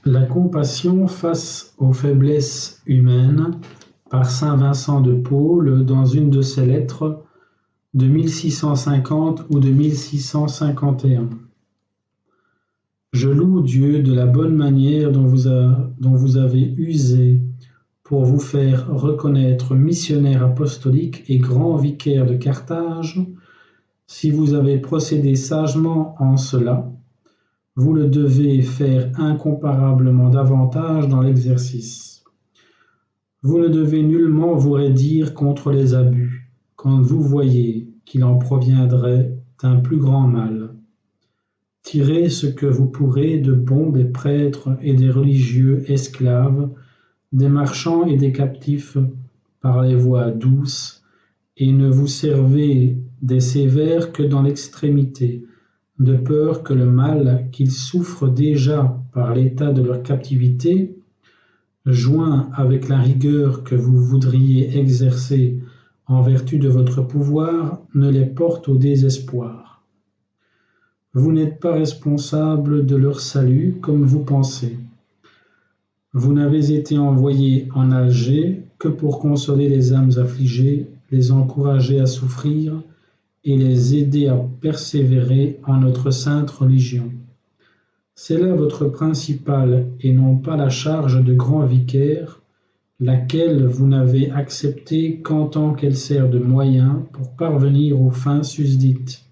La compassion face aux faiblesses humaines par saint Vincent de Paul dans une de ses lettres de 1650 ou de 1651. Je loue Dieu de la bonne manière dont vous avez usé pour vous faire reconnaître missionnaire apostolique et grand vicaire de Carthage. Si vous avez procédé sagement en cela, vous le devez faire incomparablement davantage dans l'exercice. Vous ne devez nullement vous raidir contre les abus, quand vous voyez qu'il en proviendrait d'un plus grand mal. Tirez ce que vous pourrez de bon des prêtres et des religieux esclaves, des marchands et des captifs par les voies douces, et ne vous servez des sévères que dans l'extrémité, de peur que le mal qu'ils souffrent déjà par l'état de leur captivité, joint avec la rigueur que vous voudriez exercer en vertu de votre pouvoir, ne les porte au désespoir. Vous n'êtes pas responsable de leur salut comme vous pensez. Vous n'avez été envoyé en Alger que pour consoler les âmes affligées, les encourager à souffrir et les aider à persévérer en notre sainte religion. C'est là votre principale et non pas la charge de grand vicaire, laquelle vous n'avez acceptée qu'en tant qu'elle sert de moyen pour parvenir aux fins susdites.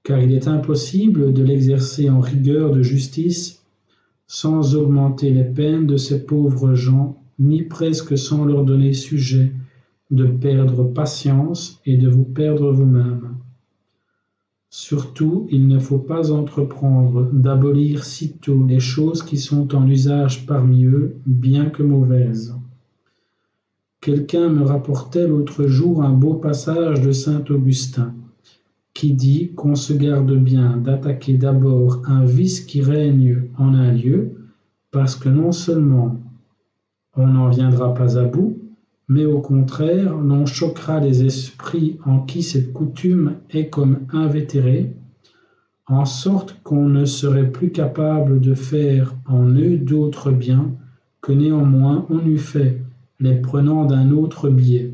Car il est impossible de l'exercer en rigueur de justice sans augmenter les peines de ces pauvres gens, ni presque sans leur donner sujet de perdre patience et de vous perdre vous-même. Surtout, il ne faut pas entreprendre d'abolir sitôt les choses qui sont en usage parmi eux, bien que mauvaises. Quelqu'un me rapportait l'autre jour un beau passage de saint Augustin, qui dit qu'on se garde bien d'attaquer d'abord un vice qui règne en un lieu, parce que non seulement on n'en viendra pas à bout, mais au contraire, l'on choquera les esprits en qui cette coutume est comme invétérée, en sorte qu'on ne serait plus capable de faire en eux d'autres biens que néanmoins on eût fait, les prenant d'un autre biais.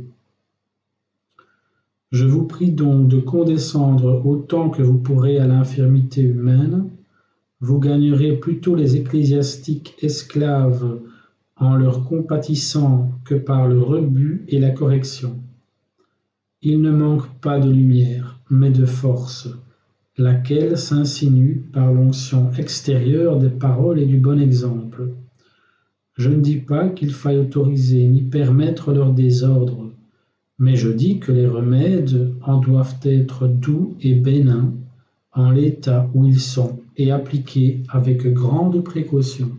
Je vous prie donc de condescendre autant que vous pourrez à l'infirmité humaine. Vous gagnerez plutôt les ecclésiastiques esclaves en leur compatissant que par le rebut et la correction. Il ne manque pas de lumière, mais de force, laquelle s'insinue par l'onction extérieure des paroles et du bon exemple. Je ne dis pas qu'il faille autoriser ni permettre leur désordre, mais je dis que les remèdes en doivent être doux et bénins en l'état où ils sont et appliqués avec grande précaution.